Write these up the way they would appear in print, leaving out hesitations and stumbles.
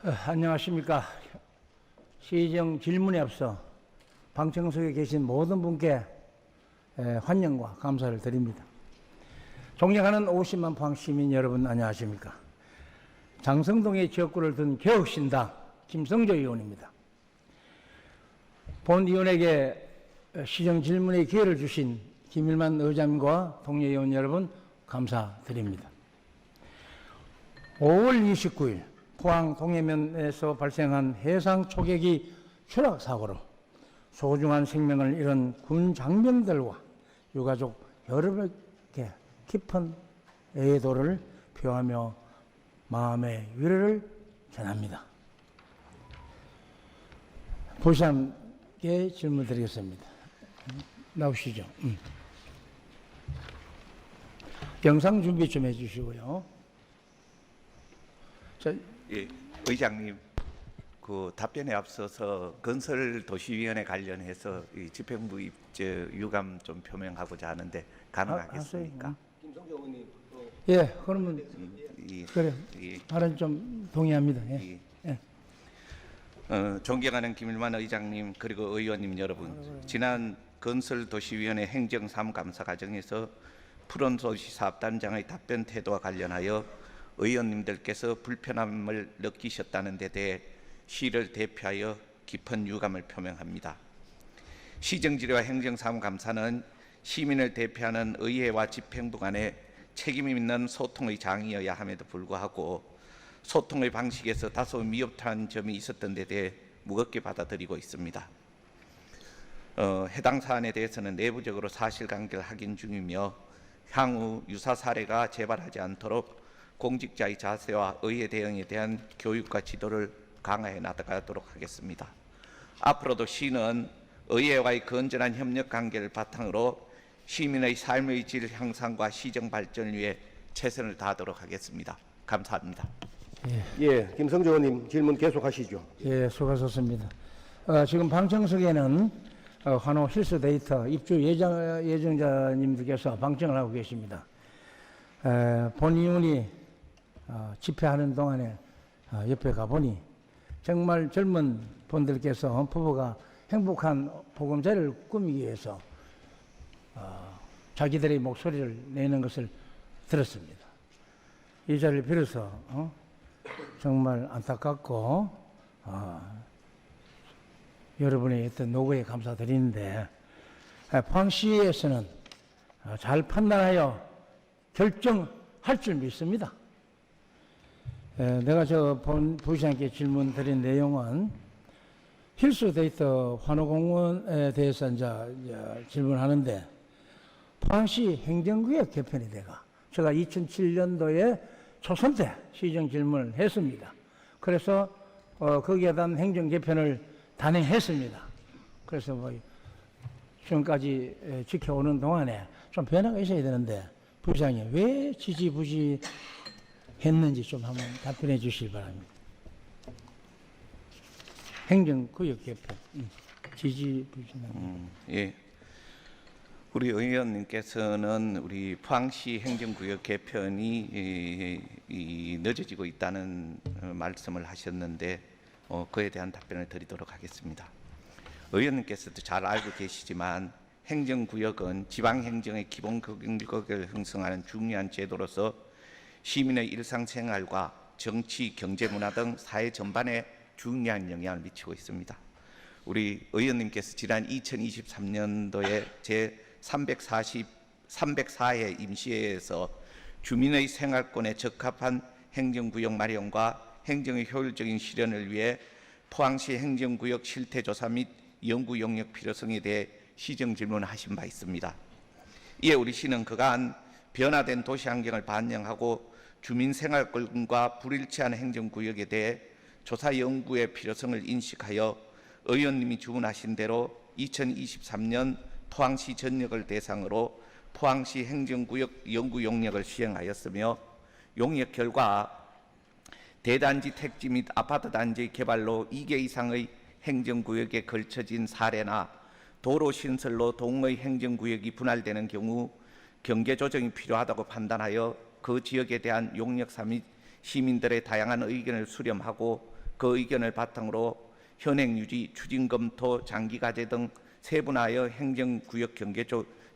안녕하십니까. 시정 질문에 앞서 방청석에 계신 모든 분께 환영과 감사를 드립니다. 존경하는 50만 포항 시민 여러분 안녕하십니까. 장성동의 지역구를 둔 개혁신당 김성조 의원입니다. 본 의원에게 시정 질문의 기회를 주신 김일만 의장님과 동료 의원 여러분 감사드립니다. 5월 29일 포항 동해면에서 발생한 해상 초계기 추락 사고로 소중한 생명을 잃은 군 장병들과 유가족 여러분께 깊은 애도를 표하며 마음의 위로를 전합니다. 부시장께 질문 드리겠습니다. 나오시죠. 영상 준비 좀 해주시고요. 예, 의장님, 그 답변에 앞서서 건설도시위원회 관련해서 이 집행부의 유감 좀 표명하고자 하는데 가능하겠습니까? 김성조 의원님. 예, 그러면 그래. 발언 좀 동의합니다. 예. 존경하는 김일만 의장님 그리고 의원님 여러분, 지난 건설도시위원회 행정사무감사 과정에서 푸른도시사업단장의 답변 태도와 관련하여 의원님들께서 불편함을 느끼셨다는 데 대해 시를 대표하여 깊은 유감을 표명합니다. 시정질의와 행정사무감사는 시민을 대표하는 의회와 집행부 간의 책임 있는 소통의 장이어야 함에도 불구하고 소통의 방식에서 다소 미흡한 점이 있었던 데 대해 무겁게 받아들이고 있습니다. 해당 사안에 대해서는 내부적으로 사실관계를 확인 중이며 향후 유사 사례가 재발하지 않도록 공직자의 자세와 의회 대응에 대한 교육과 지도를 강화해 나가도록 하겠습니다. 앞으로도 시는 의회와의 건전한 협력 관계를 바탕으로 시민의 삶의 질 향상과 시정 발전을 위해 최선을 다하도록 하겠습니다. 감사합니다. 예, 김성조 의원님 질문 계속하시죠. 예, 수고하셨습니다. 지금 방청석에는 환호 실수 데이터 입주 예정자님들께서 방청을 하고 계십니다. 본 의원이 집회하는 동안에 옆에 가보니 정말 젊은 분들께서 부부가 행복한 보금자리를 꾸미기 위해서 자기들의 목소리를 내는 것을 들었습니다. 이 자리를 빌어서 정말 안타깝고 여러분의 어떤 노고에 감사드리는데 포항시에서는 잘 판단하여 결정할 줄 믿습니다. 내가 부시장께 질문 드린 내용은 필수 데이터 환호공원에 대해서 이제 질문하는데 포항시 행정구역 개편이 돼가 제가 2007년도에 초선 때 시정 질문을 했습니다. 그래서 거기에 대한 행정 개편을 단행했습니다. 그래서 지금까지 지켜오는 동안에 좀 변화가 있어야 되는데 부시장이 왜 지지부지 했는지 좀 한번 답변해 주시기 바랍니다. 행정구역 개편, 지지부진합니다. 예, 우리 의원님께서는 우리 포항시 행정구역 개편이 늦어지고 있다는 말씀을 하셨는데 그에 대한 답변을 드리도록 하겠습니다. 의원님께서도 잘 알고 계시지만 행정구역은 지방행정의 기본 경력을 형성하는 중요한 제도로서 시민의 일상생활과 정치, 경제, 문화 등 사회 전반에 중요한 영향을 미치고 있습니다. 우리 의원님께서 지난 2023년도에 제304회 임시회에서 주민의 생활권에 적합한 행정구역 마련과 행정의 효율적인 실현을 위해 포항시 행정구역 실태조사 및 연구 용역 필요성에 대해 시정 질문을 하신 바 있습니다. 이에 우리 시는 그간 변화된 도시 환경을 반영하고 주민 생활권과 불일치한 행정구역에 대해 조사 연구의 필요성을 인식하여 의원님이 주문하신 대로 2023년 포항시 전역을 대상으로 포항시 행정구역 연구 용역을 시행하였으며 용역 결과 대단지 택지 및 아파트 단지 개발로 2개 이상의 행정구역에 걸쳐진 사례나 도로 신설로 동의 행정구역이 분할되는 경우 경계 조정이 필요하다고 판단하여 그 지역에 대한 용역사 및 시민들의 다양한 의견을 수렴하고 그 의견을 바탕으로 현행 유지, 추진 검토, 장기 과제 등 세분화하여 행정구역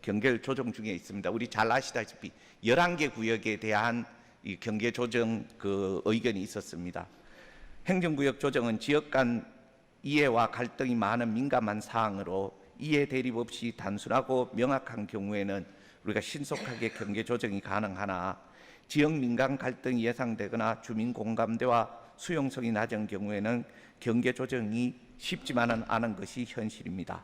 경계를 조정 중에 있습니다. 우리 잘 아시다시피 11개 구역에 대한 이 경계 조정 그 의견이 있었습니다. 행정구역 조정은 지역 간 이해와 갈등이 많은 민감한 사항으로 이해 대립 없이 단순하고 명확한 경우에는 우리가 신속하게 경계 조정이 가능하나 지역 민간 갈등이 예상되거나 주민 공감대와 수용성이 낮은 경우에는 경계 조정이 쉽지만은 않은 것이 현실입니다.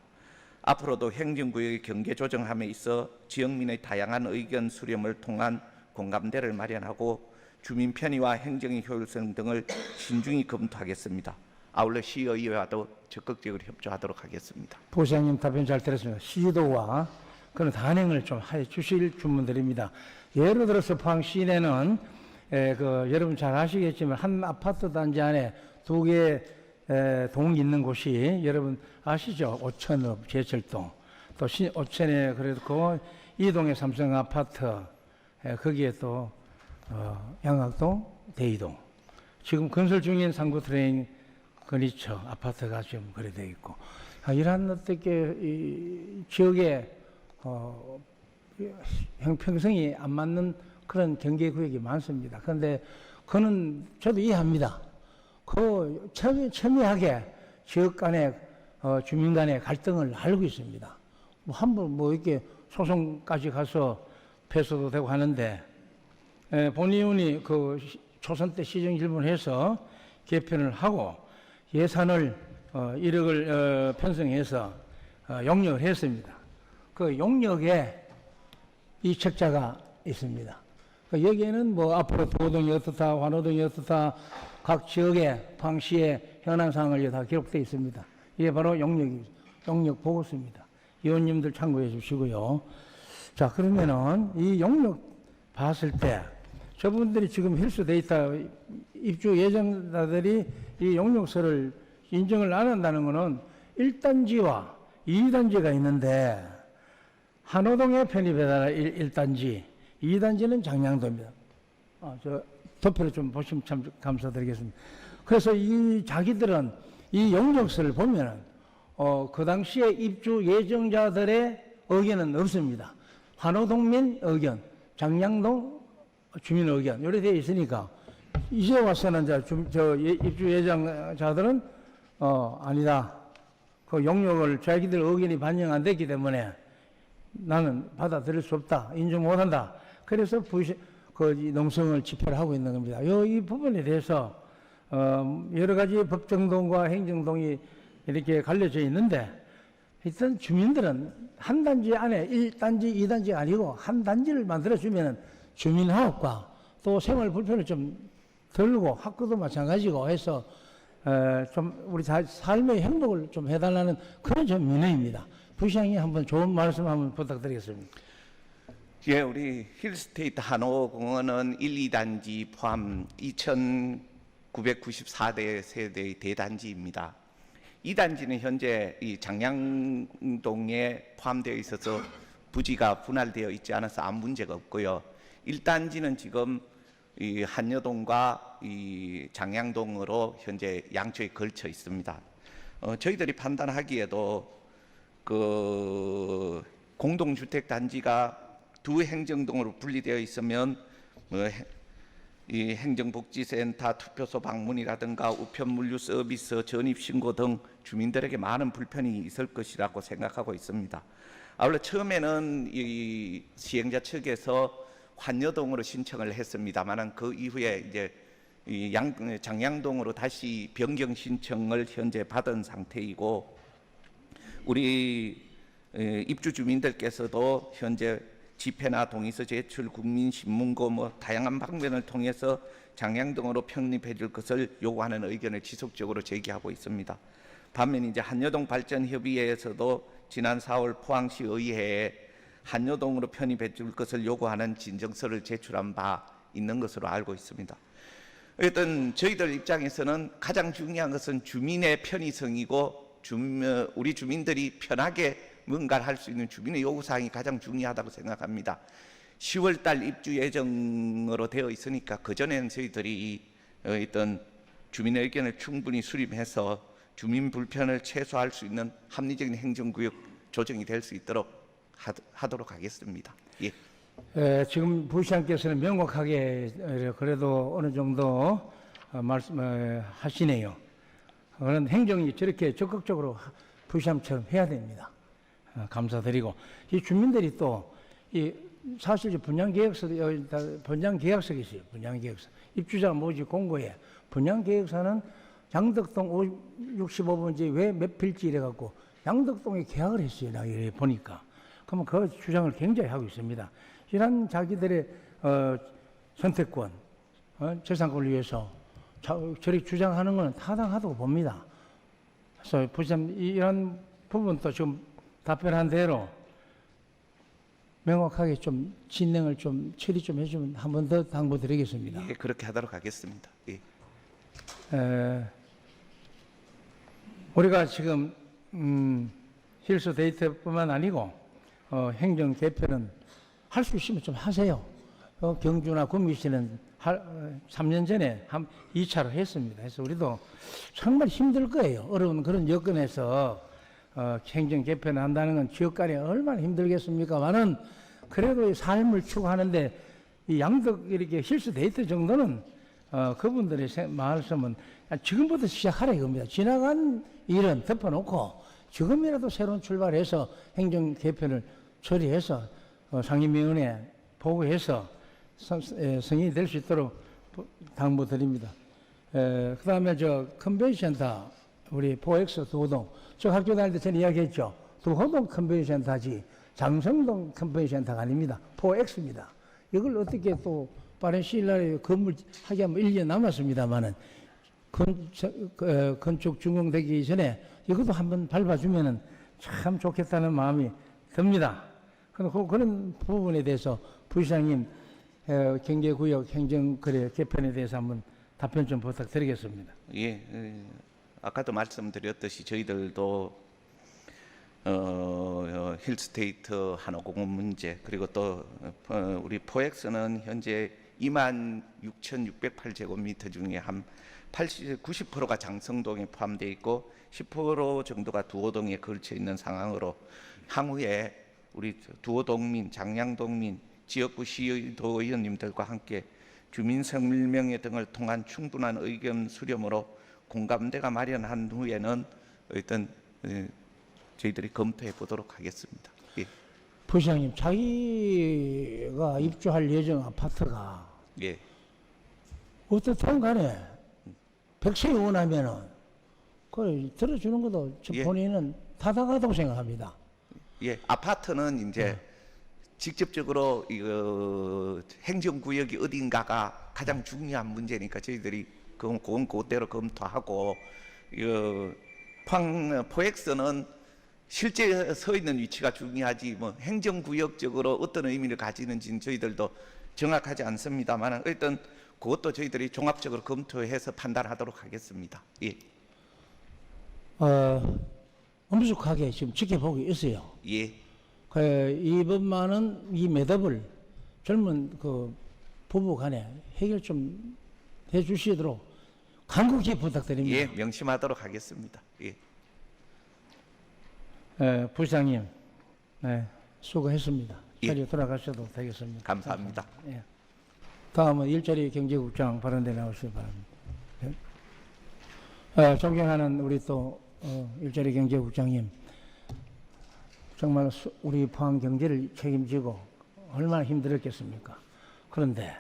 앞으로도 행정구역의 경계 조정함에 있어 지역민의 다양한 의견 수렴을 통한 공감대를 마련하고 주민 편의와 행정의 효율성 등을 신중히 검토하겠습니다. 아울러 시의회와도 적극적으로 협조하도록 하겠습니다. 부시장님 답변 잘 들었습니다. 시도와 그런 단행을 좀 해 주실 주문드립니다. 예를 들어서 포항 시내는 여러분 잘 아시겠지만 한 아파트 단지 안에 2개 동이 있는 곳이 여러분 아시죠? 오천읍, 제철동, 또 오천에 그래도 이동의 삼성 아파트, 거기에 또 양학동, 대이동. 지금 건설 중인 상구 트레인 근위처 아파트가 지금 거래되어 있고 이러한 어떻게 이 지역의 형평성이 안 맞는 그런 경계구역이 많습니다. 그런데 그는 저도 이해합니다. 첨예하게 지역 간의 주민 간의 갈등을 알고 있습니다. 한번 이렇게 소송까지 가서 패소도 되고 하는데 본의원이 초선 때 시정 질문해서 개편을 하고 예산을 1억을 편성해서 용역을 했습니다. 그 용역에 이 책자가 있습니다. 여기에는 앞으로 도동이 어떻다, 환호동이 어떻다, 각 지역의 포항시의 현안 사항을 다 기록되어 있습니다. 이게 바로 용역 보고서입니다. 의원님들 참고해 주시고요. 자, 그러면은 이 용역 봤을 때 저분들이 지금 힐스 데이터 입주 예정자들이 이 용역서를 인정을 안 한다는 것은 1단지와 2단지가 있는데 한호동에 편입해달라 1단지, 2단지는 장량도입니다. 저 도표를 좀 보시면 참 감사드리겠습니다. 그래서 자기들은 이 용역서를 보면은 그 당시에 입주 예정자들의 의견은 없습니다. 한호동민 의견, 장량동 주민 의견 이렇게 되어 있으니까 이제 와서는 입주 예정자들은 아니다. 그 용역을 자기들 의견이 반영 안 됐기 때문에 나는 받아들일 수 없다. 인정 못한다. 그래서 농성을 집회를 하고 있는 겁니다. 이 부분에 대해서 여러 가지 법정동과 행정동이 이렇게 갈려져 있는데 일단 주민들은 한 단지 안에 1단지, 2단지가 아니고 한 단지를 만들어주면 주민화합과 또 생활 불편을 좀 덜고 학교도 마찬가지고 해서 좀 우리 삶의 행복을 좀 해달라는 그런 좀 민원입니다. 부시장이 한번 좋은 말씀 한번 부탁드리겠습니다. 예, 우리 힐스테이트 한호공원은 1, 2단지 포함 2,994대 세대의 대단지입니다. 2단지는 현재 이 장량동에 포함되어 있어서 부지가 분할되어 있지 않아서 아무 문제가 없고요. 1단지는 지금 이 한여동과 이 장량동으로 현재 양쪽에 걸쳐 있습니다. 저희들이 판단하기에도 그 공동주택 단지가 두 행정동으로 분리되어 있으면 이 행정복지센터, 투표소 방문이라든가 우편 물류 서비스, 전입 신고 등 주민들에게 많은 불편이 있을 것이라고 생각하고 있습니다. 아울러 처음에는 이 시행자 측에서 환여동으로 신청을 했습니다만은 그 이후에 이제 이 장량동으로 다시 변경 신청을 현재 받은 상태이고 우리 입주 주민들께서도 현재 집회나 동의서 제출, 국민신문고 다양한 방면을 통해서 장량동으로 편입해 줄 것을 요구하는 의견을 지속적으로 제기하고 있습니다. 반면 이제 한여동 발전협의회에서도 지난 4월 포항시 의회에 한여동으로 편입해 줄 것을 요구하는 진정서를 제출한 바 있는 것으로 알고 있습니다. 어쨌든 저희들 입장에서는 가장 중요한 것은 주민의 편의성이고 우리 주민들이 편하게 뭔가를 할 수 있는 주민의 요구사항이 가장 중요하다고 생각합니다. 10월 달 입주 예정으로 되어 있으니까 그 전에는 저희들이 어떤 주민의 의견을 충분히 수렴해서 주민 불편을 최소화할 수 있는 합리적인 행정구역 조정이 될 수 있도록 하도록 하겠습니다. 예. 지금 부시장께서는 명확하게 그래도 어느 정도 말씀하시네요. 그런 행정이 저렇게 적극적으로 부시장처럼 해야 됩니다. 감사드리고 이 주민들이 또 이 사실 분양계획서 분양계약서가 있어요. 분양계획서 입주자 모집 공고에 분양계획서는 양덕동 65번지 왜 몇 필지 이래갖고 양덕동에 계약을 했어요. 나 보니까 그러면 그 주장을 굉장히 하고 있습니다. 이런 자기들의 선택권, 재산권을 위해서 저렇게 주장하는 것은 타당하다고 봅니다. 그래서 부시장 이런 부분도 지금 답변한 대로 명확하게 좀 진행을 좀 처리 좀 해주면 한 번 더 당부드리겠습니다. 예, 그렇게 하도록 하겠습니다. 예. 우리가 지금 힐스 데이터뿐만 아니고 행정 개편은 할 수 있으면 좀 하세요. 경주나 구미시는 3년 전에 2차로 했습니다. 그래서 우리도 정말 힘들 거예요. 어려운 그런 여건에서 행정 개편을 한다는 건 지역 간에 얼마나 힘들겠습니까만은 그래도 삶을 추구하는데 이 양덕 이렇게 힐스 데이터 정도는 그분들의 말씀은 지금부터 시작하라 이겁니다. 지나간 일은 덮어놓고 지금이라도 새로운 출발해서 행정 개편을 처리해서 상임위원회 보고해서 성인이 될 수 있도록 당부드립니다. 그 다음에 컨벤션센터 우리 포엑스 두호동 저 학교 다닐 때 저는 이야기했죠. 두호동 컨벤션센터지 장성동 컨벤션센터가 아닙니다. 포엑스입니다. 이걸 어떻게 또 빠른 시일 내에 건물 하기 하면 1년 남았습니다만은 건축 준공되기 전에 이것도 한번 밟아주면은 참 좋겠다는 마음이 듭니다. 그런 부분에 대해서 부시장님 경제구역 행정거래 개편에 대해서 한번 답변 좀 부탁드리겠습니다. 예, 아까도 말씀드렸듯이 저희들도 힐스테이트 한옥공원 문제 그리고 또 우리 포엑스는 현재 26,608제곱미터 중에 한 90%가 장성동에 포함되어 있고 10% 정도가 두호동에 걸쳐 있는 상황으로 향후에 우리 두호동민, 장량동민, 지역구 시의도 의원님들과 함께 주민 설명회 등을 통한 충분한 의견 수렴으로 공감대가 마련한 후에는 어떤 저희들이 검토해 보도록 하겠습니다. 예. 부시장님, 자기가 입주할 예정 아파트가 예. 어떻든 간에 100세 원하면은 그걸 들어주는 것도 예. 본인은 타당하다고 생각합니다. 예, 아파트는 이제 직접적으로 행정구역이 어딘가가 가장 중요한 문제니까 저희들이 그건 그대로 검토하고 포엑스는 실제 서 있는 위치가 중요하지 뭐 행정구역적으로 어떤 의미를 가지는지는 저희들도 정확하지 않습니다만 일단 그것도 저희들이 종합적으로 검토해서 판단하도록 하겠습니다. 예. 엄숙하게 지금 지켜보고 있어요. 예. 이번만은 이 매듭을 젊은 그 부부 간에 해결 좀 해주시도록 간곡히 부탁드립니다. 예, 명심하도록 하겠습니다. 예. 부시장님, 네, 수고했습니다. 예. 자리에 돌아가셔도 되겠습니다. 감사합니다. 예. 다음은 일자리 경제국장 발언대 나오시기 바랍니다. 예. 존경하는 우리 또 일자리 경제국장님, 정말 우리 포항 경제를 책임지고 얼마나 힘들었겠습니까? 그런데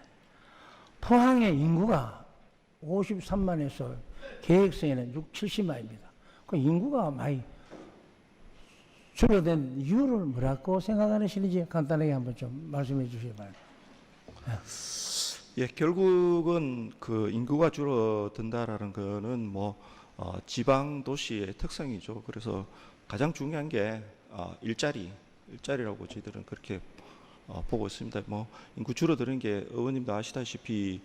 포항의 인구가 53만에서 계획서에는 70만입니다. 그 인구가 많이 줄어든 이유를 뭐라고 생각하시는지 간단하게 한번 좀 말씀해 주시기 바랍니다. 예, 결국은 그 인구가 줄어든다라는 거는 뭐 지방 도시의 특성이죠. 그래서 가장 중요한 게 일자리라고 저희들은 그렇게 보고 있습니다. 뭐 인구 줄어드는 게 의원님도 아시다시피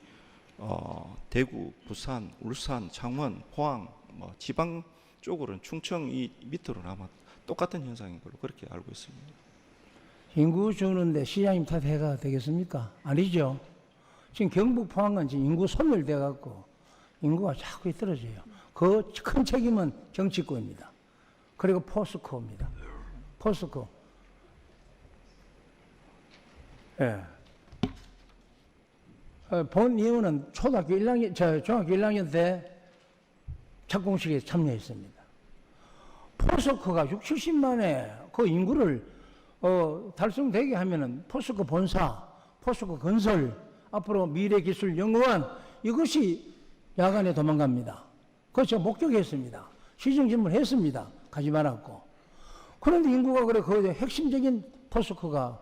대구, 부산, 울산, 창원, 포항, 뭐 지방 쪽으로는 충청 이 밑으로는 아마 똑같은 현상인 걸로 그렇게 알고 있습니다. 인구 주는데 시장님 탓해가 되겠습니까? 아니죠. 지금 경북 포항은 지금 인구 소멸돼 갖고 인구가 자꾸 떨어져요. 그 큰 책임은 정치권입니다. 그리고 포스코입니다. 포스코. 예. 본 이유는 중학교 1학년 때 착공식에 참여했습니다. 포스코가 6, 70만의 그 인구를 달성되게 하면은 포스코 본사, 포스코 건설, 앞으로 미래기술연구원 이것이 야간에 도망갑니다. 그거 제가 목격했습니다. 시정질문했습니다. 가지 말았고. 그런데 인구가 그래 그 핵심적인 포스코가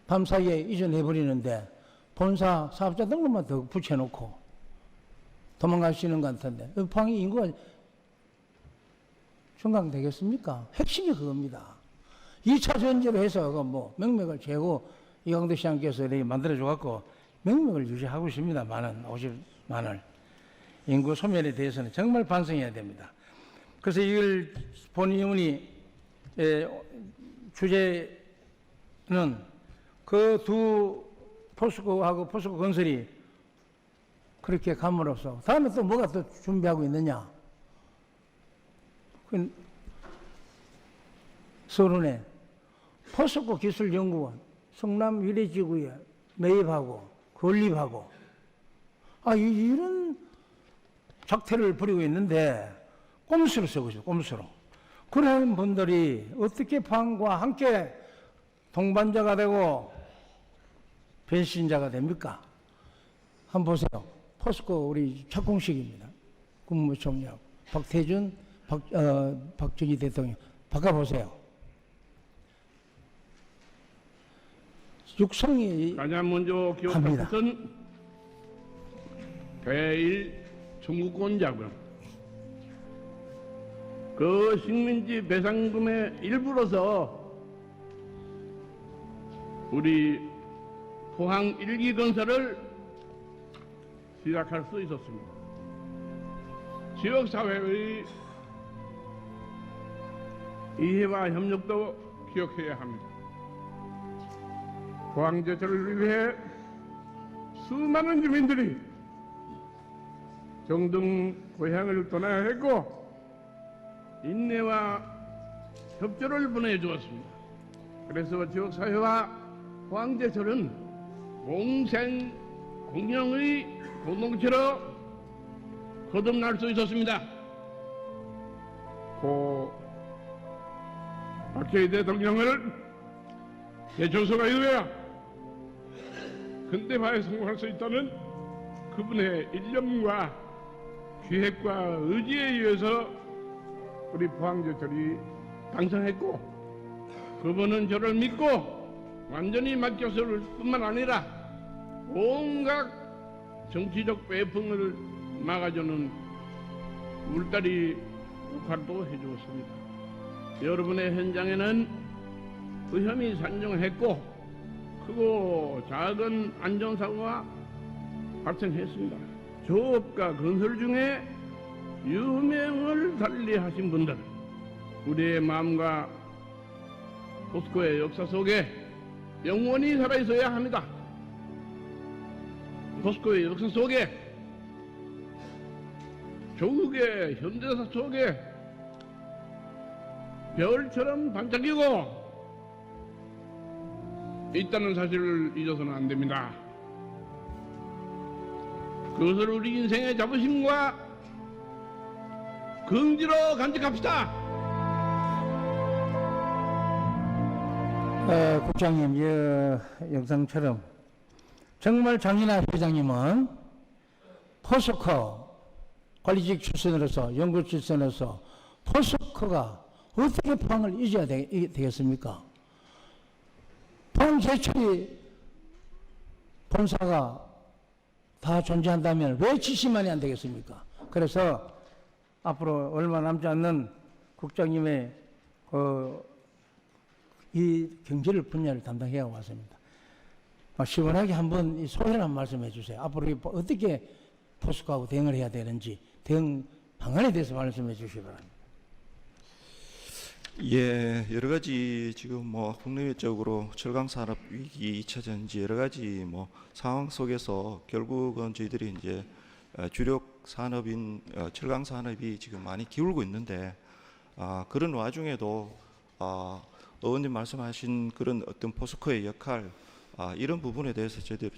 밤사이에 이전해버리는데 본사 사업자 등록만 더 붙여놓고 도망가시는 것 같은데 포항이 인구가 증강되겠습니까? 핵심이 그겁니다. 2차 전제로 해서 그 뭐 명맥을 재고 이광도 시장께서 이렇게 만들어줘갖고 명맥을 유지하고 있습니다. 50만을. 인구 소멸에 대해서는 정말 반성해야 됩니다. 그래서 이걸 본 의원이 주제는 그 두 포스코하고 포스코 건설이 그렇게 감으로써 다음에 또 뭐가 또 준비하고 있느냐? 서울은행, 포스코 기술연구원, 성남 위례지구에 매입하고 건립하고 이런 작태를 벌이고 있는데 꼼수로 쓰고 있어요. 꼼수로. 그런 분들이 어떻게 포항과 함께 동반자가 되고 배신자가 됩니까? 한번 보세요. 포스코 우리 착공식입니다. 국무총리하고 박태준, 박정희 대통령 바꿔보세요. 육성이 가장 먼저 기억할 것은 배일 청구권 자금, 그 식민지 배상금의 일부로서 우리 포항 1기 건설을 시작할 수 있었습니다. 지역사회의 이해와 협력도 기억해야 합니다. 포항제철을 위해 수많은 주민들이 정등 고향을 떠나야 했고 인내와 협조를 보내주었습니다. 그래서 지역사회와 포항제철은 공생 공영의 공동체로 거듭날 수 있었습니다. 고 박정희 대통령을 제철소가 이루어야 근대화에 성공할 수 있다는 그분의 일념과 기획과 의지에 의해서 우리 포항제철이 탄생했고, 그분은 저를 믿고 완전히 맡겼을 뿐만 아니라 온갖 정치적 배풍을 막아주는 울다리 역할도 해주었습니다. 여러분의 현장에는 위험이 산정했고 크고 작은 안전사고가 발생했습니다. 조업과 건설 중에 유명을 달리하신 분들, 우리의 마음과 포스코의 역사 속에 영원히 살아있어야 합니다. 포스코의 역사 속에, 조국의 현대사 속에 별처럼 반짝이고 있다는 사실을 잊어서는 안 됩니다. 그것을 우리 인생의 자부심과 긍지로 간직합시다. 국장님, 영상처럼 정말 장인환 회장님은 포스코 관리직 출身으로서 연구 출신으로서 포스코가 어떻게 포항을 잊어야 되겠습니까? 포항제철이 본사가 다 존재한다면 왜 70만이 안 되겠습니까? 그래서 앞으로 얼마 남지 않는 국장님의 이 경제를 분야를 담당해 왔습니다. 시원하게 한번 이 소회를 한번 말씀해 주세요. 앞으로 어떻게 포스코하고 대응을 해야 되는지 대응 방안에 대해서 말씀해 주시기 바랍니다. 예, 여러 가지 지금 뭐 국내외적으로 철강 산업 위기, 2차 전지 여러 가지 뭐 상황 속에서 결국은 저희들이 이제 주력 산업인 철강 산업이 지금 많이 기울고 있는데 그런 와중에도 의원님 말씀하신 그런 어떤 포스코의 역할 이런 부분에 대해서 저희들이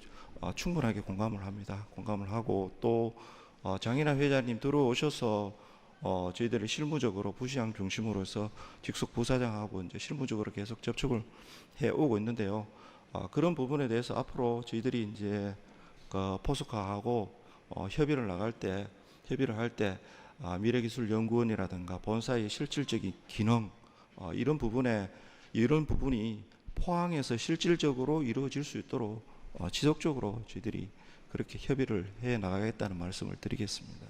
충분하게 공감을 합니다. 공감을 하고 또 장인환 회장님 들어오셔서 저희들이 실무적으로 부시장 중심으로서 직속 부사장하고 이제 실무적으로 계속 접촉을 해 오고 있는데요. 그런 부분에 대해서 앞으로 저희들이 이제 그 포스코하고 협의를 할 때 미래기술연구원이라든가 본사의 실질적인 기능 이런 부분이 포항에서 실질적으로 이루어질 수 있도록 지속적으로 저희들이 그렇게 협의를 해 나가겠다는 말씀을 드리겠습니다.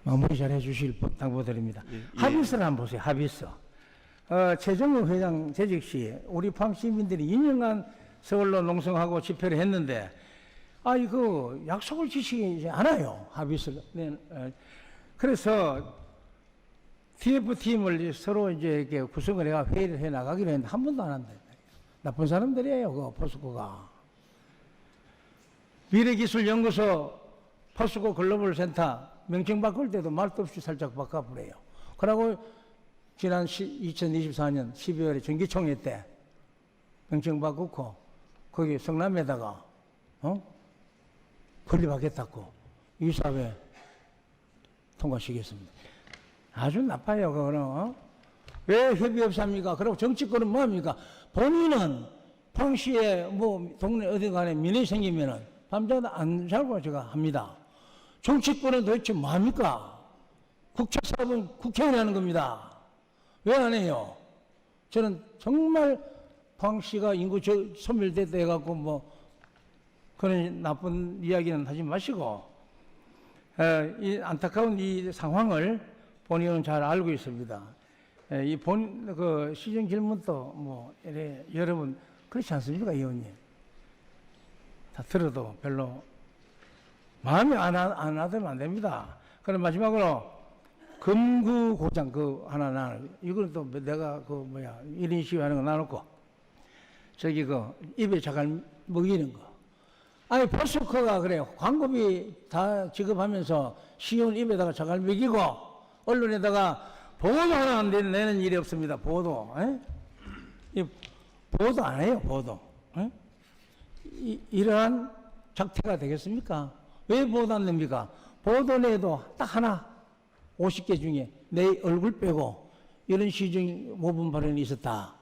마무리 잘 해주실 당부드립니다. 예. 합의서를 한번 보세요. 합의서. 최정우 회장 재직 시 우리 포항 시민들이 2년간 서울로 농성하고 집회를 했는데 그 약속을 지키지 않아요. 합의서를. 그래서 TF팀을 서로 이제 이렇게 구성을 해가 회의를 해 나가기로 했는데 한 번도 안 한다. 나쁜 사람들이에요. 그 포스코가. 미래기술연구소 포스코 글로벌 센터 명칭 바꿀 때도 말도 없이 살짝 바꿔버려요. 그러고 지난 2024년 12월에 정기총회 때 명칭 바꾸고 거기 성남에다가 건립하겠다고 이사회 통과시켰습니다. 아주 나빠요. 그거는 왜 협의 없이 합니까? 그리고 정치권은 뭐합니까? 본인은 포항시에 뭐 동네 어디 간에 민원이 생기면은 밤낮 안 자고 제가 합니다. 정치권은 도대체 뭐합니까? 국책사업은 국회의원이 하는 겁니다. 왜 안 해요? 저는 정말 포항시가 인구 소멸됐다 해갖고 뭐 그런 나쁜 이야기는 하지 마시고 이 안타까운 이 상황을 본의원은 잘 알고 있습니다. 그 시정 질문도 뭐 여러분 그렇지 않습니까, 의원님? 다 들어도 별로 마음에 안 하면 안 됩니다. 그럼 마지막으로 금구고장 하나 이걸 또 내가 1인 시위하는 거 나놓고 저기 입에 자갈 먹이는 거. 아니 포스코가 그래요. 광고비 다 지급하면서 시의원 입에다가 자갈 먹이고 언론에다가 보도 하나 안 내는 일이 없습니다. 보도. 보도 안 해요. 보도. 이러한 작태가 되겠습니까? 왜 보도 안 냅니까? 보도 내도 딱 하나 50개 중에 내 얼굴 빼고 이런 시정 모분 발언이 있었다.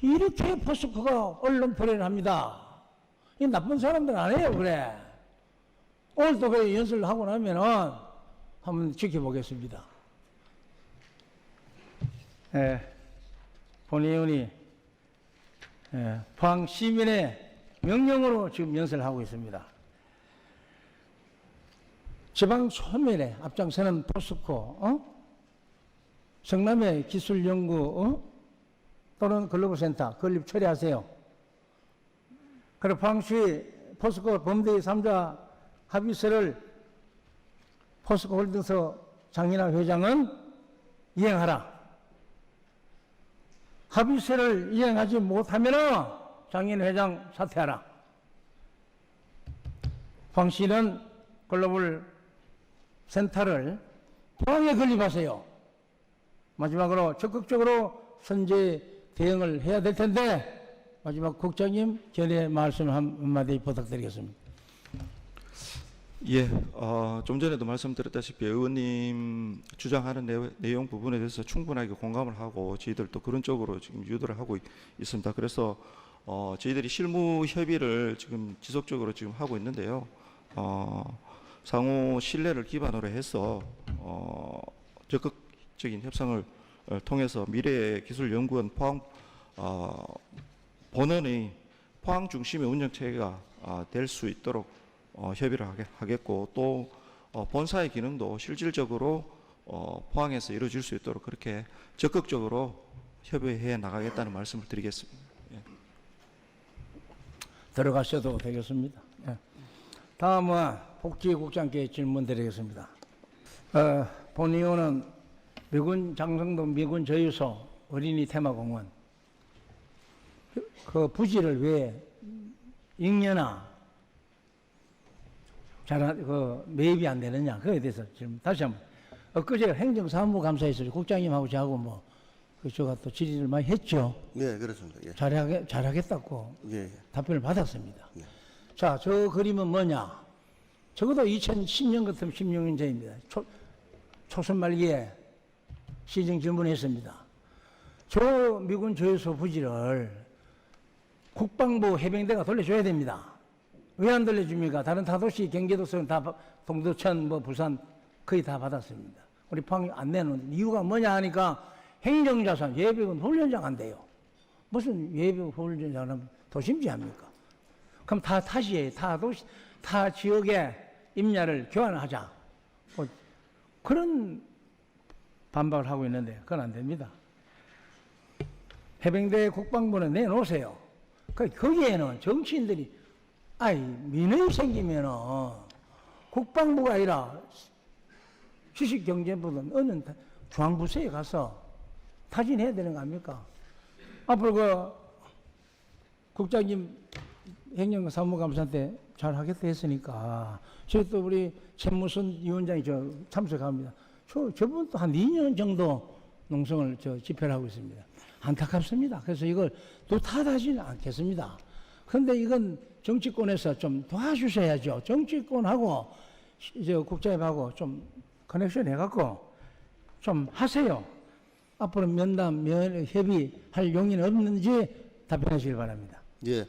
이렇게 포스코가 언론 발언을 합니다. 이 나쁜 사람들은 안 해요. 그래. 오늘도 그 연설을 하고 나면은 한번 지켜보겠습니다. 본의원이 포항 시민의 명령으로 지금 연설을 하고 있습니다. 지방 소멸에 앞장서는 포스코, 성남의 기술연구 또는 글로벌센터 건립 처리하세요. 그리고 포항시 포스코 범죄 3자 합의서를 포스코 홀딩스 장인환 회장은 이행하라. 합의서를 이행하지 못하면 장인환 회장 사퇴하라. 포항시는 글로벌 센터를 포항에 건립하세요. 마지막으로 적극적으로 선제 대응을 해야 될 텐데 마지막 국장님 견해 말씀 한마디 부탁드리겠습니다. 예, 좀 전에도 말씀드렸다시피 의원님 주장하는 내용 부분에 대해서 충분하게 공감을 하고 저희들도 그런 쪽으로 지금 유도를 하고 있습니다. 그래서 저희들이 실무 협의를 지금 지속적으로 지금 하고 있는데요. 상호 신뢰를 기반으로 해서 적극적인 협상을 통해서 미래기술연구원 포항 본원의 포항 중심의 운영체계가 될 수 있도록 협의를 하겠고 또 본사의 기능도 실질적으로 포항에서 이루어질 수 있도록 그렇게 적극적으로 협의해 나가겠다는 말씀을 드리겠습니다. 예. 들어가셔도 되겠습니다. 예. 다음은 복지국장께 질문 드리겠습니다. 본의원은 미군 장성동 미군 저유소 어린이 테마공원 그 부지를 왜 잉여나 매입이 안 되느냐 그거에 대해서 지금 다시 한번 엊그제 행정사무감사에서 국장님하고 저하고 제가 또 질의를 많이 했죠. 네, 그렇습니다. 예. 잘하겠다고 예. 답변을 받았습니다. 네. 자, 저 그림은 뭐냐? 적어도 2010년 같으면 16년 전입니다. 초선 말기에 시정 질문했습니다. 저 미군 조여소 부지를 국방부 해병대가 돌려줘야 됩니다. 왜 안 돌려줍니까? 다른 타도시 경기도서는 다 동두천, 부산 거의 다 받았습니다. 우리 포항이 안 내놓는 이유가 뭐냐 하니까 행정자산, 예비군 훈련장 안 돼요. 무슨 예비군 훈련장을 하면 도심지합니까? 그럼 다 타시에, 타 지역의 임야를 교환하자. 그런 반박을 하고 있는데, 그건 안 됩니다. 해병대 국방부는 내놓으세요. 거기에는 정치인들이, 민원이 생기면은 국방부가 아니라 주식경제부든 어느 중앙부서에 가서 타진해야 되는 거 아닙니까? 앞으로 국장님 행정사무감사한테 잘 하겠다 했으니까 저희 또 우리 최무선 위원장이 참석합니다. 저분 또 한 2년 정도 농성을 집회를 하고 있습니다. 안타깝습니다. 그래서 이걸 또 탓하지는 않겠습니다. 그런데 이건 정치권에서 좀 도와주셔야죠. 정치권하고 이제 국장님하고 좀 커넥션 해갖고 좀 하세요. 앞으로 면담, 협의할 용의는 없는지 답변하시길 바랍니다. 예.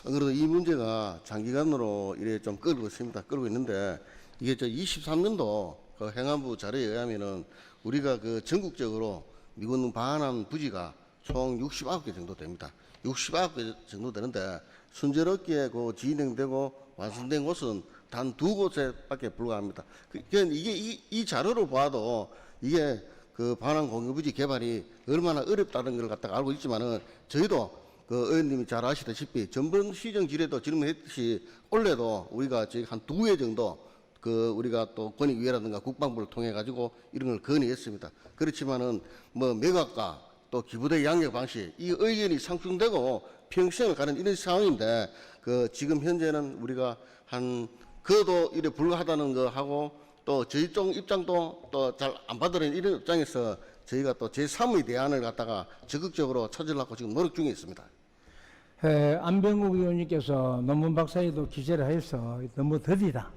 그래도 이 문제가 장기간으로 이래 좀 끌고 있습니다. 끌고 있는데 이게 23년도 그 행안부 자료에 의하면은 우리가 그 전국적으로 미군 방한한 부지가 총 69개 정도 됩니다. 69개 정도 되는데 순조롭게 그 진행되고 완성된 곳은 단 2곳에밖에 불과합니다. 그러니까 이게 이 자료로 봐도 이게 그 방한 공유부지 개발이 얼마나 어렵다는 걸 갖다가 알고 있지만은 저희도 그 의원님이 잘 아시다시피 전번 시정 질의도 질문했듯이 올해도 우리가 저희 한 2회 정도 그 우리가 또 권익위라든가 국방부를 통해 가지고 이런 걸 건의했습니다. 그렇지만은 매각과 또 기부대 양력 방식 이 의견이 상충되고 평생을 가는 이런 상황인데 그 지금 현재는 우리가 그도 이래 불가하다는 거 하고 또 저희 쪽 입장도 또 잘 안 받으려는 이런 입장에서 저희가 또 제3의 대안을 갖다가 적극적으로 찾으려고 지금 노력 중에 있습니다. 안병국 의원님께서 논문 박사에도 기재를 해서 너무 더디다.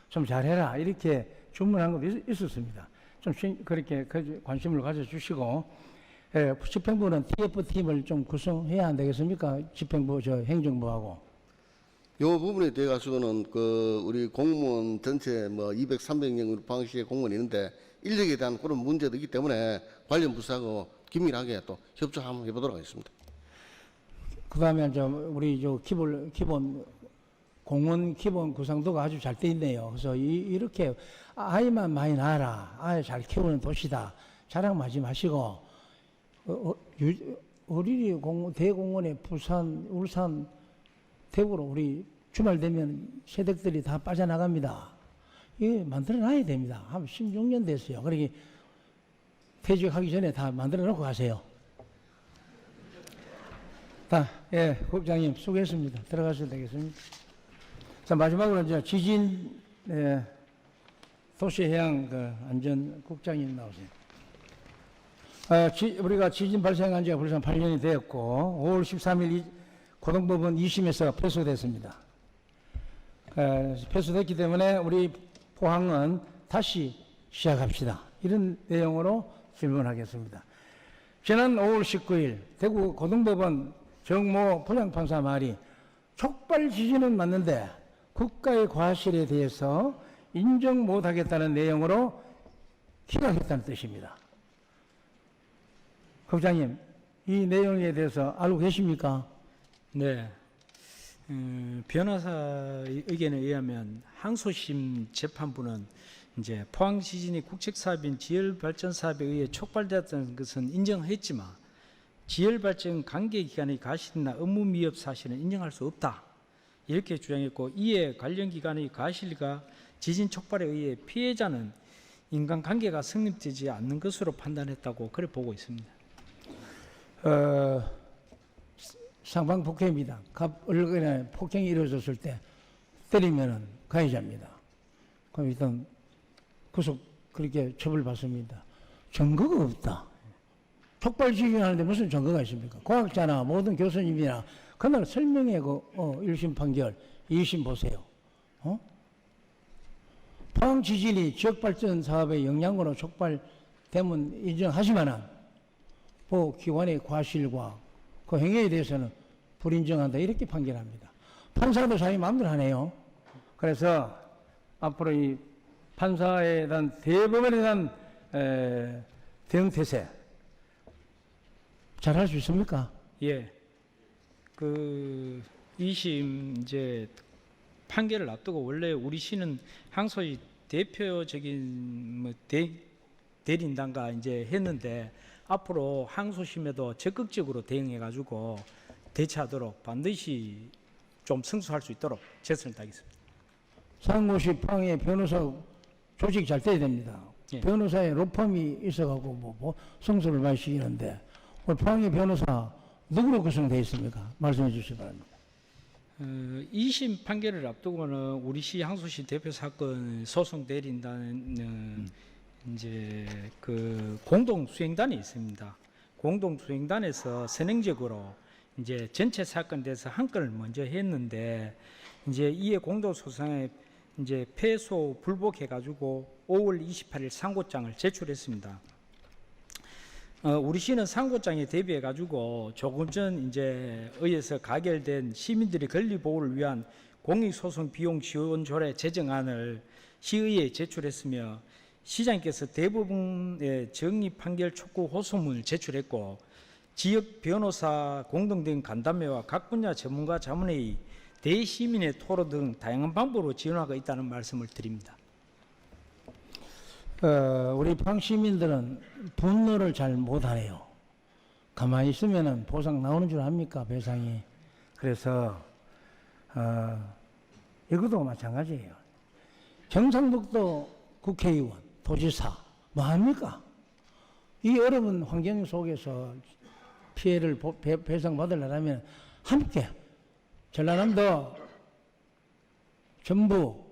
좀 잘해라. 이렇게 주문한 것도 있었습니다. 좀 그렇게 관심을 가져주시고 집행부는 TF팀을 좀 구성해야 안 되겠습니까? 집행부, 행정부하고. 요 부분에 대해 가지고는 그 우리 공무원 전체 200, 300명 방식의 공무원이 있는데 인력에 대한 그런 문제도 있기 때문에 관련 부서하고 긴밀하게 또 협조 한번 해보도록 하겠습니다. 그다음에 우리 기본 공무원 기본 구상도가 아주 잘 돼 있네요. 그래서 이렇게 아이만 많이 낳아라, 아이 잘 키우는 도시다 자랑하지 마시고 어린이 대공원에 부산, 울산, 대구로 우리 주말 되면 세댁들이 다 빠져나갑니다. 이거 만들어놔야 됩니다. 한 16년 됐어요. 그러니 퇴직하기 전에 다 만들어 놓고 가세요. 국장님 수고했습니다. 들어가셔도 되겠습니다. 자, 마지막으로 이제 지진 도시해양 안전국장님 나오세요. 우리가 지진 발생한 지가 벌써 8년이 되었고 5월 13일 고등법원 2심에서 패소됐습니다. 패소됐기 때문에 우리 포항은 다시 시작합시다. 이런 내용으로 질문하겠습니다. 지난 5월 19일 대구 고등법원 정모 부장판사 말이 촉발 지진은 맞는데 국가의 과실에 대해서 인정 못하겠다는 내용으로 기각했다는 뜻입니다. 국장님, 이 내용에 대해서 알고 계십니까? 네. 변호사의 의견에 의하면 항소심 재판부는 이제 포항 지진이 국책 사업인 지열 발전 사업에 의해 촉발되었다는 것은 인정했지만 지열 발전 관계 기관의 과실이나 업무 미흡 사실은 인정할 수 없다. 이렇게 주장했고 이에 관련 기관의 과실과 지진 촉발에 의해 피해자는 인간관계가 성립되지 않는 것으로 판단했다고 그래 보고 있습니다. 상방 폭행입니다. 얼굴에 폭행이 이루어졌을 때 때리면은 가해자입니다. 그럼 일단 구속 그렇게 처벌받습니다. 증거가 없다. 촉발 지휘하는데 무슨 증거가 있습니까? 과학자나 모든 교수님이나 그날 설명해 그 1심 판결, 2심 보세요. 포항 지진이 지역발전 사업의 영향으로 촉발됨은 인정하지만은 그 기관의 과실과 그 행위에 대해서는 불인정한다 이렇게 판결합니다. 판사도 자기 마음대로 하네요. 그래서 앞으로 이 판사에 대한 대법원에 대한 대응 태세 잘할 수 있습니까? 예. 그 2심 이제 판결을 앞두고 원래 우리 시는 항소시 대표적인 뭐 대리인단가 이제 했는데 앞으로 항소심에도 적극적으로 대응해 가지고 대처하도록 반드시 좀 승소할 수 있도록 최선을 다하겠습니다. 상고시 포항에 변호사 조직이 잘 돼야 됩니다. 예. 변호사에 로펌이 있어가고 뭐 승소를 많이 시키는데 오늘 포항의 변호사 누구로 구성되어 있습니까? 말씀해 주시기 바랍니다. 2심 판결을 앞두고는 우리 시 항소시 대표 사건 소송 대리인단은 이제 그 공동 수행단이 있습니다. 공동 수행단에서 선행적으로 이제 전체 사건에 대해서 한 건을 먼저 했는데 이제 이에 공동 소송에 이제 패소 불복해 가지고 5월 28일 상고장을 제출했습니다. 우리 시는 상고장에 대비해 가지고 조금 전 이제 의회에서 가결된 시민들의 권리 보호를 위한 공익소송 비용 지원 조례 제정안을 시의회에 제출했으며 시장님께서 대부분의 정리 판결 촉구 호소문을 제출했고 지역 변호사 공동된 간담회와 각 분야 전문가 자문회의, 대시민의 토론 등 다양한 방법으로 지원하고 있다는 말씀을 드립니다. 우리 포항 시민들은 분노를 잘 못하네요. 가만히 있으면은 보상 나오는 줄 압니까? 배상이. 그래서 이것도 마찬가지예요. 경상북도 국회의원, 도지사 뭐 합니까? 이 어려운 환경 속에서 피해를 배상받으려면 함께 전라남도 전부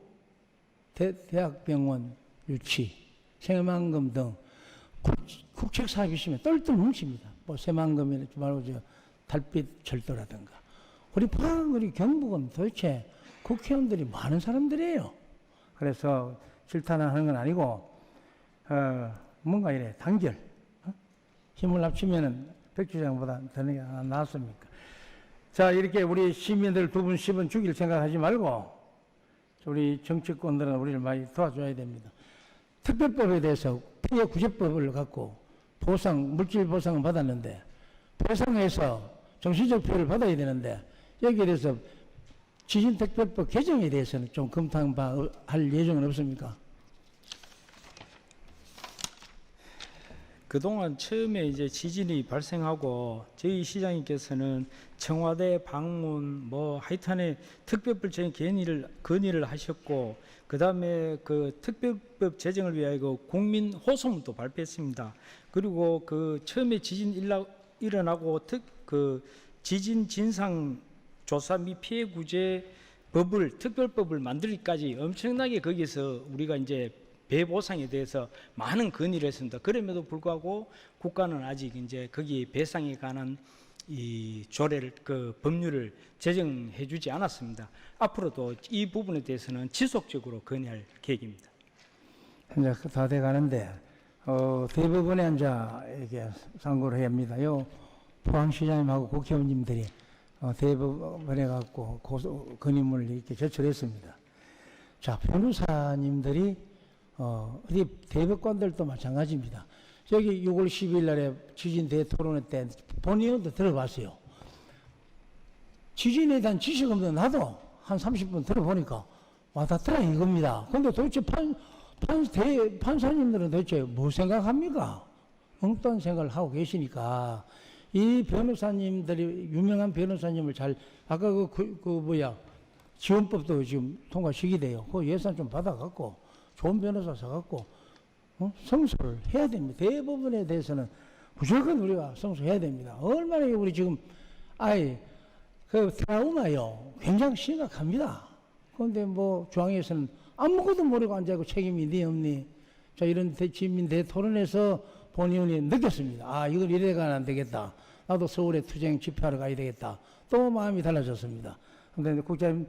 대학병원 유치, 새만금 등 국책 사업이 있으면 똘똘 뭉칩니다. 뭐 새만금이나 말고 달빛 철도라든가. 우리 포항, 우리 경북은 도대체 국회의원들이 많은 사람들이에요. 그래서 질타하는 건 아니고 뭔가 이래 단결 힘을 합치면은 백주장보다 더 나았습니까? 자, 이렇게 우리 시민들 두 분씩은 죽일 생각하지 말고 우리 정치권들은 우리를 많이 도와줘야 됩니다. 특별법에 대해서 피해 구제법을 갖고 물질 보상을 받았는데 배상해서 정신적 피해를 받아야 되는데 여기에 대해서 지진특별법 개정에 대해서는 좀 검토할 예정은 없습니까? 그동안 처음에 이제 지진이 발생하고 저희 시장님께서는 청와대 방문 뭐 하여튼에 특별법적인 건의를 하셨고 그다음에 그 특별법 제정을 위하여 그 국민 호소문도 발표했습니다. 그리고 그 처음에 지진 일어나고 그 지진 진상 조사 및 피해 구제 법을 특별법을 만들기까지 엄청나게 거기서 우리가 이제 배 보상에 대해서 많은 건의를 했습니다. 그럼에도 불구하고 국가는 아직 이제 거기 배상에 관한 이 조례를 그 법률을 제정해 주지 않았습니다. 앞으로도 이 부분에 대해서는 지속적으로 건의할 계획입니다. 이제 다 돼 가는데 대법원에 이제 이게 상고를 해야 합니다. 요 포항시장님하고 국회의원님들이 대법원에 갖고 건의문을 이렇게 제출했습니다. 자, 변호사님들이 어디 대법관들도 마찬가지입니다. 여기 6월 10일 날에 지진 대토론회 때 본의원도 들어봤어요. 지진에 대한 지식 없는 나도 한 30분 들어보니까 와닿더라 이겁니다. 근데 도대체 판사님들은 도대체 뭐 생각합니까? 엉뚱한 생각을 하고 계시니까 이 변호사님들이 유명한 변호사님을 아까 지원법도 지금 통과 시기돼요. 그 예산 좀 받아갖고 좋은 변호사 사갖고 성소를 해야 됩니다. 대부분에 대해서는 무조건 우리가 성수해야 됩니다. 얼마나 우리 지금 그 트라우마요 굉장히 심각합니다. 그런데 뭐 중앙에서는 아무것도 모르고 앉아있고 책임이 네 없니? 자 이런 시민 대토론에서 본의원이 느꼈습니다. 이걸 이래가는 안 되겠다. 나도 서울에 투쟁 집회하러 가야 되겠다. 또 마음이 달라졌습니다. 그런데 국장님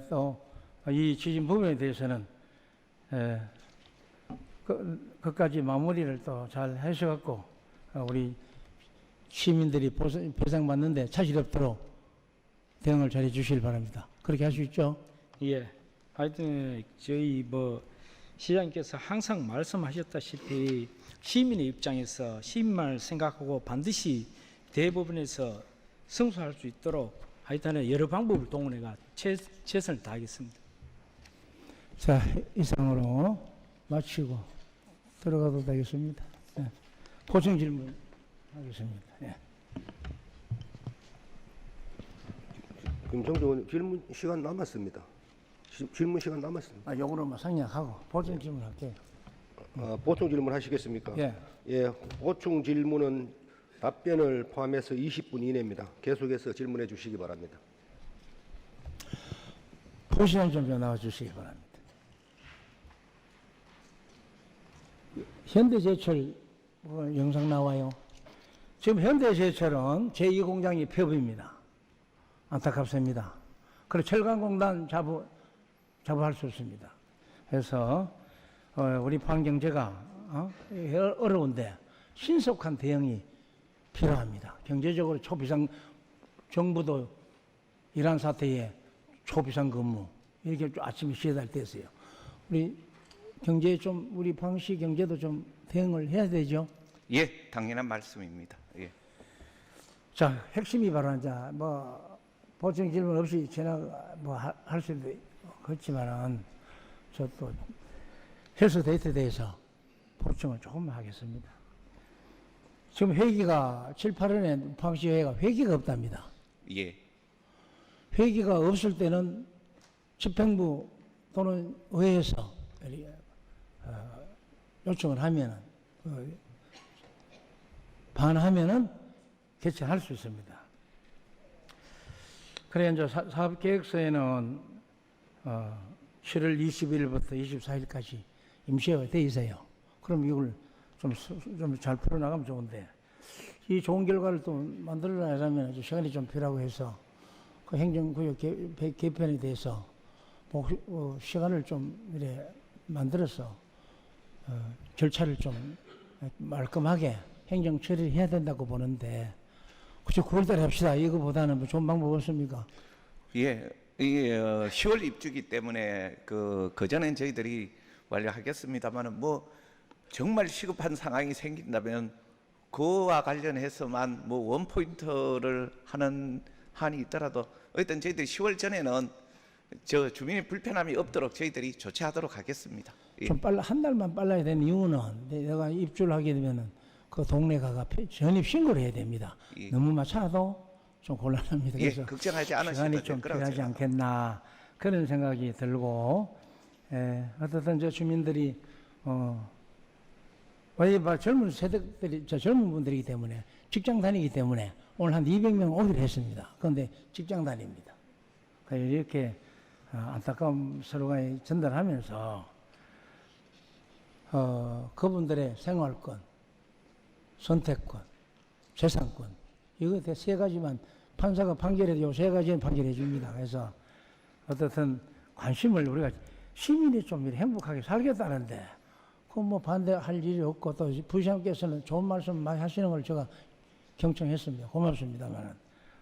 또 이 지진 부분에 대해서는 그까지 마무리를 또 잘 하셔갖고 우리 시민들이 배상받는데 차질 없도록 대응을 잘해 주시길 바랍니다. 그렇게 할 수 있죠? 예. 하여튼 저희 뭐 시장님께서 항상 말씀하셨다시피 시민의 입장에서 시민만을 생각하고 반드시 대법원에서 승소할 수 있도록 하여튼 여러 방법을 동원해가 최선을 다하겠습니다. 자, 이상으로 마치고 들어가도 되겠습니다. 네. 고정 질문 하겠습니다. 네. 김성주 의원 질문 시간 남았습니다. 질문 시간 남았습니다. 요거로만 생략하고 보충 질문 할게요. 보충 질문 하시겠습니까? 예. 예, 보충 질문은 답변을 포함해서 20분 이내입니다. 계속해서 질문해 주시기 바랍니다. 보시면 좀 나와 주시기 바랍니다. 현대제철 영상 나와요. 지금 현대제철은 제2공장이 폐업입니다. 안타깝습니다. 그리고 철강공단 자부할 수 없습니다. 그래서 우리 포항경제가 어려운데 신속한 대응이 필요합니다. 경제적으로 초비상 정부도 이란 사태에 초비상 근무 이렇게 아침에 쉬어야 될 때였어요. 우리 경제 좀 우리 포항시 경제도 좀 대응을 해야 되죠. 예, 당연한 말씀입니다. 예. 자, 핵심이 바로 이제 뭐 보충 질문 없이 할 수도 그렇지만은 저 또 헬스 데이트에 대해서 보충을 조금만 하겠습니다. 지금 회기가 7, 8월에 포항시 회의가 회기가 없답니다. 예. 회기가 없을 때는 집행부 또는 의회에서 요청을 하면은 반하면은 개최할 수 있습니다. 그래 이제 사업계획서에는 7월 20일부터 24일까지 임시회가 돼 있어요. 그럼 이걸 좀 잘 풀어나가면 좋은데 이 좋은 결과를 또 만들어내려면 시간이 좀 필요하고 해서 그 행정구역 개편에 대해서 시간을 좀 이래 만들어서 절차를 좀 말끔하게 행정 처리를 해야 된다고 보는데 그저 9월달에 합시다. 이거보다는 뭐 좋은 방법 없습니까? 예, 10월 입주기 때문에 그 전엔 저희들이 완료하겠습니다만은 뭐 정말 시급한 상황이 생긴다면 그와 관련해서만 뭐 원포인트를 하는 한이 있더라도 어쨌든 저희들이 10월 전에는 저 주민의 불편함이 없도록 저희들이 조치하도록 하겠습니다. 예. 좀 한 달만 빨라야 되는 이유는 내가 입주를 하게 되면은 그 동네가가 전입 신고를 해야 됩니다. 예. 너무 맞춰도 좀 곤란합니다. 예, 그래서 걱정하지 않으셔도 시간이 될 좀 거라고 필요하지 생각합니다. 않겠나 그런 생각이 들고 어떻든 저 주민들이 왜 젊은 세대들이 젊은 분들이기 때문에 직장 다니기 때문에 오늘 한 200명 오기로 했습니다. 그런데 직장 다닙니다. 이렇게 안타까움 서로가 전달하면서 그분들의 생활권, 선택권, 재산권 이거 세 가지만 판사가 판결해도 세 가지는 판결해 줍니다. 그래서 어떻든 관심을 우리가 시민이 좀 행복하게 살겠다는데 그 뭐 반대할 일이 없고 또 부시장께서는 좋은 말씀 많이 하시는 걸 제가 경청했습니다. 고맙습니다만은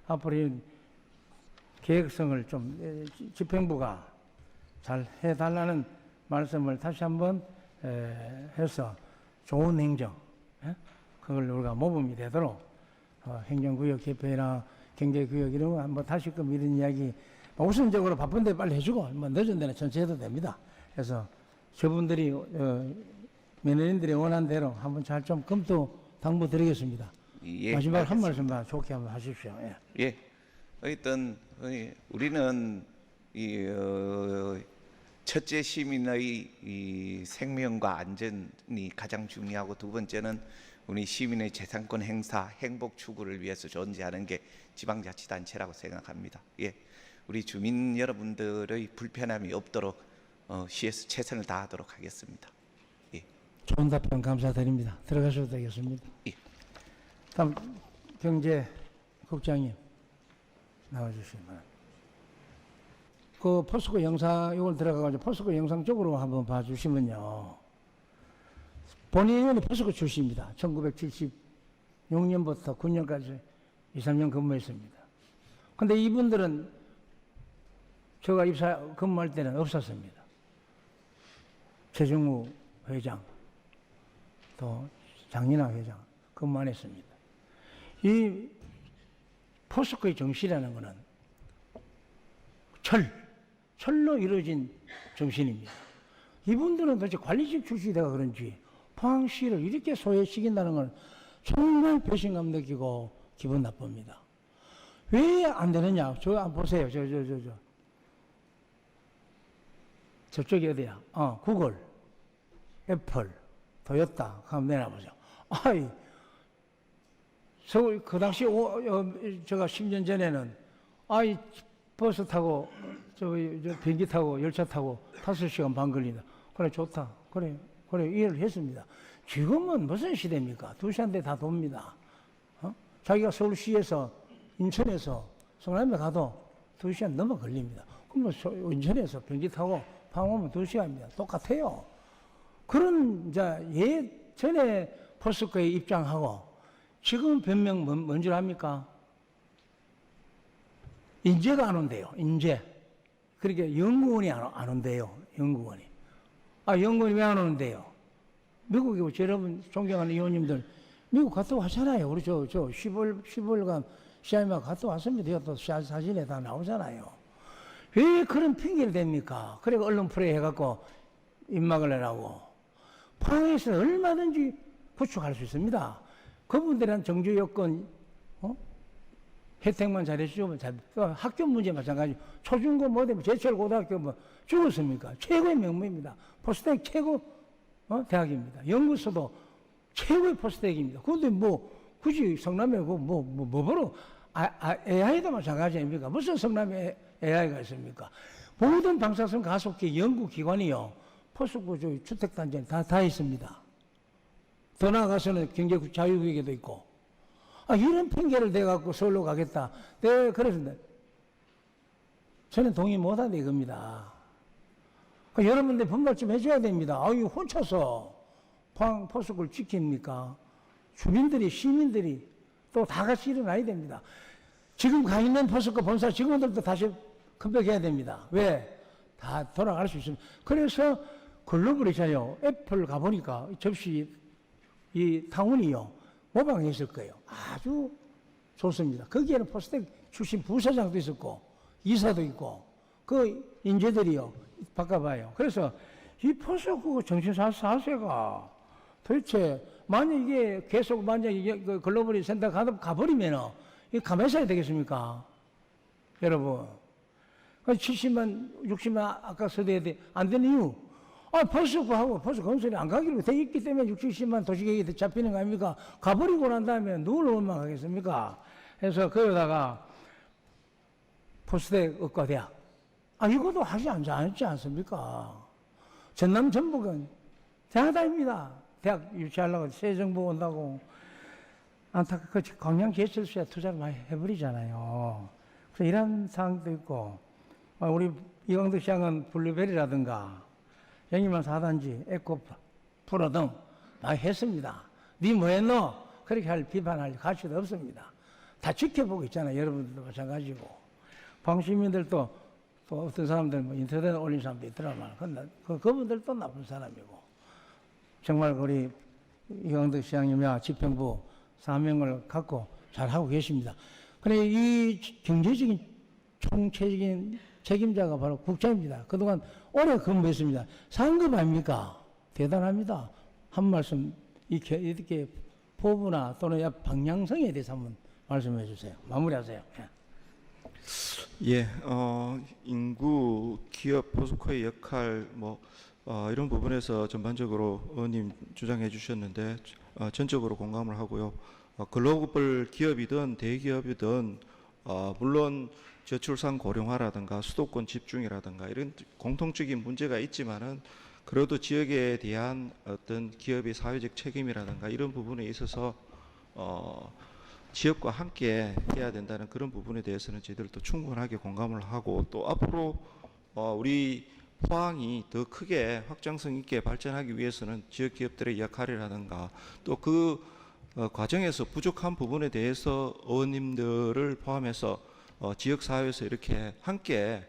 앞으로 이 계획성을 좀 집행부가 잘 해달라는 말씀을 다시 한번 해서 좋은 행정 그걸 우리가 모범이 되도록 행정구역 개편이나 경제구역 이런 거 한번 다시금 이런 이야기 우선적으로 바쁜데 빨리 해주고 뭐 늦은 데는 천천히 해도 됩니다. 그래서 저분들이 민원인들이 원한 대로 한번 잘 좀 검토 당부드리겠습니다. 예, 마지막 한 알겠습니다. 말씀만 좋게 한번 하십시오. 예. 예, 어쨌든 우리는 첫째, 시민의 이 생명과 안전이 가장 중요하고, 두 번째는 우리 시민의 재산권 행사, 행복 추구를 위해서 존재하는 게 지방자치단체라고 생각합니다. 예, 우리 주민 여러분들의 불편함이 없도록 시에서 최선을 다하도록 하겠습니다. 예. 좋은 답변 감사드립니다. 들어가셔도 되겠습니다. 예. 다음 경제국장님 나와주시기 바랍니다. 그 포스코 영상 이걸 들어가가지고 포스코 영상 쪽으로 한번 봐주시면요. 본인 의원이 포스코 출신입니다. 1976년부터 9년까지 2, 3년 근무했습니다. 근데 이분들은 제가 근무할 때는 없었습니다. 최정우 회장, 또 장인하 회장 근무 안 했습니다. 이 포스코의 정신이라는 것은 철로 이루어진 정신입니다. 이분들은 도대체 관리직 출신이라 그런지 포항시를 이렇게 소외시킨다는 건 정말 배신감 느끼고 기분 나쁩니다. 왜 안 되느냐? 저 한번 보세요. 저쪽이 어디야? 구글, 애플, 토요타 한번 내놔보세요. 아이, 그 당시 제가 10년 전에는 아이 버스 타고 저 비행기 타고 열차 타고 5시간 반 걸린다. 그래 좋다. 그래 이해를 했습니다. 지금은 무슨 시대입니까? 2시간대 다 돕니다. 자기가 서울시에서 인천에서 성남에 가도 2시간 넘어 걸립니다. 그러면 인천에서 비행기 타고 포항 오면 2시간입니다. 똑같아요. 그런 예전에 포스코에 입장하고 지금 변명 뭔 줄 압니까? 인재가 안 온대요. 인재. 그러니까 연구원이 안 온대요. 연구원이. 연구원이 왜 안 오는데요? 미국에 여러분 존경하는 의원님들 미국 갔다 왔잖아요. 우리 저 10월간 시아이마 갔다 왔습니다. 또 사진에 다 나오잖아요. 왜 그런 핑계를 댑니까? 그래 언론 프레이 해갖고 입막을 내라고. 포항에서 얼마든지 구축할 수 있습니다. 그분들은 정주 여건 혜택만 잘해주면 학교 문제 마찬가지. 초중고 뭐되면 제철 고등학교 뭐 죽었습니까? 최고의 명문입니다. 포스텍 최고 대학입니다. 연구소도 최고의 포스텍입니다. 그런데 뭐 굳이 성남에 뭐로 AI도 마찬가지 아닙니까? 무슨 성남에 AI가 있습니까? 모든 방사선 가속기 연구기관이요. 포스코 주택단지에 다 있습니다. 더 나아가서는 경제 자유구역에도 있고. 이런 핑계를 대갖고 서울로 가겠다. 네, 그래서 저는 동의 못한다 이겁니다. 여러분들 분발 좀 해줘야 됩니다. 혼자서 포항 포스코를 지킵니까? 주민들이, 시민들이 또 다 같이 일어나야 됩니다. 지금 가 있는 포스코 본사 직원들도 다시 컴백해야 됩니다. 왜? 다 돌아갈 수 있습니다. 그래서 글로벌이잖아요. 애플 가보니까 접시 이 타운이요. 모방했을 거예요. 아주 좋습니다. 거기에는 포스텍 출신 부사장도 있었고 이사도 있고 그 인재들이요. 바꿔봐요. 그래서 이 포스코 정신사세가 도대체 만약 이게 계속 만약 이게 글로벌이 센터 가버리면 이게 가만히 있어야 되겠습니까? 여러분. 70만, 60만 아까 서대야 돼. 안 되는 이유. 포스코하고 포스코 건설이 안 가기로 돼 있기 때문에 60, 70만 도시계획이 잡히는 거 아닙니까? 가버리고 난 다음에 누굴 원망하겠습니까? 그래서 거기다가 포스텍 의과대학. 이것도 하지 않지 않습니까? 전남 전북은 대학다입니다. 대학 유치하려고 새 정부 온다고 안타깝게 광양 개설수에 투자를 많이 해버리잖아요. 그래서 이런 상황도 있고, 우리 이광덕 시장은 블루베리라든가 영희만 4단지, 에코프로 등 많이 했습니다. 니 뭐 했노? 그렇게 비판할 가치도 없습니다. 다 지켜보고 있잖아요. 여러분들도 마찬가지고. 방시민들도 또 어떤 사람들 인터넷에 올린 사람도 있더라만. 그분들도 나쁜 사람이고. 정말 우리 이광덕 시장님이야 집행부 사명을 갖고 잘하고 계십니다. 그런데 이 경제적인 총체적인 책임자가 바로 국장입니다. 그동안 오래 근무했습니다. 상급 아닙니까? 대단합니다. 한 말씀 이렇게 포부나 또는 방향성에 대해서 한번 말씀해 주세요. 마무리하세요. 예. 예, 인구, 기업, 포스코의 역할, 이런 부분에서 전반적으로 의원님 주장해 주셨는데 전적으로 공감을 하고요. 글로벌 기업이든 대기업이든 물론 저출산 고령화라든가 수도권 집중이라든가 이런 공통적인 문제가 있지만은 그래도 지역에 대한 어떤 기업의 사회적 책임이라든가 이런 부분에 있어서 지역과 함께 해야 된다는 그런 부분에 대해서는 저희들도 충분하게 공감을 하고 또 앞으로 우리 포항이 더 크게 확장성 있게 발전하기 위해서는 지역 기업들의 역할이라든가 또 그 과정에서 부족한 부분에 대해서 의원님들을 포함해서 지역 사회에서 이렇게 함께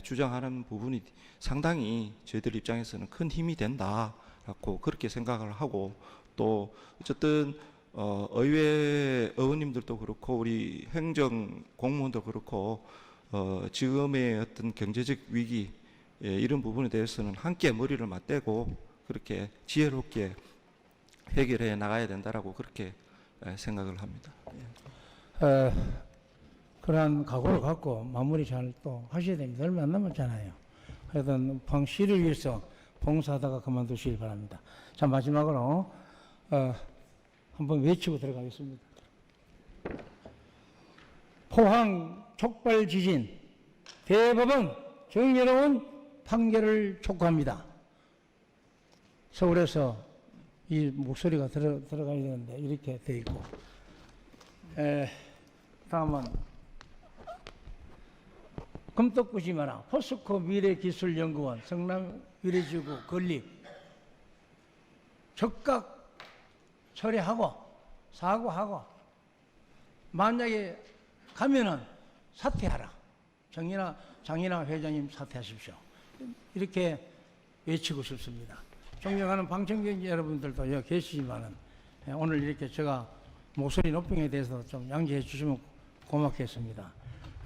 주장하는 부분이 상당히 저희들 입장에서는 큰 힘이 된다라고 그렇게 생각을 하고 또 어쨌든 의회 의원님들도 그렇고 우리 행정 공무원도 그렇고 지금의 어떤 경제적 위기 이런 부분에 대해서는 함께 머리를 맞대고 그렇게 지혜롭게 해결해 나가야 된다라고 그렇게 생각을 합니다. 그러한 각오를 갖고 마무리 잘 또 하셔야 됩니다. 얼마 안 남았잖아요. 하여튼 포항시를 위해서 봉사하다가 그만두시길 바랍니다. 자, 마지막으로 한번 외치고 들어가겠습니다. 포항 촉발 지진 대법원 정의로운 판결을 촉구합니다. 서울에서 이 목소리가 들어가야 되는데 이렇게 돼 있고 다음은 금떡구지 마라 포스코 미래기술연구원 성남 미래지구 건립 적각 처리하고 사과하고 만약에 가면은 사퇴하라. 장인아 회장님 사퇴하십시오. 이렇게 외치고 싶습니다. 존경하는 방청객 여러분들도 여기 계시지만은 오늘 이렇게 제가 목소리 높은 에 대해서 좀 양지해 주시면 고맙겠습니다.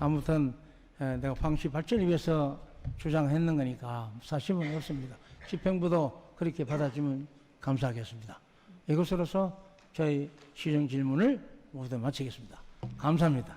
아무튼 내가 포항시 발전을 위해서 주장했는 거니까 사심은 없습니다. 집행부도 그렇게 받아주면 감사하겠습니다. 이것으로서 저희 시정 질문을 모두 마치겠습니다. 감사합니다.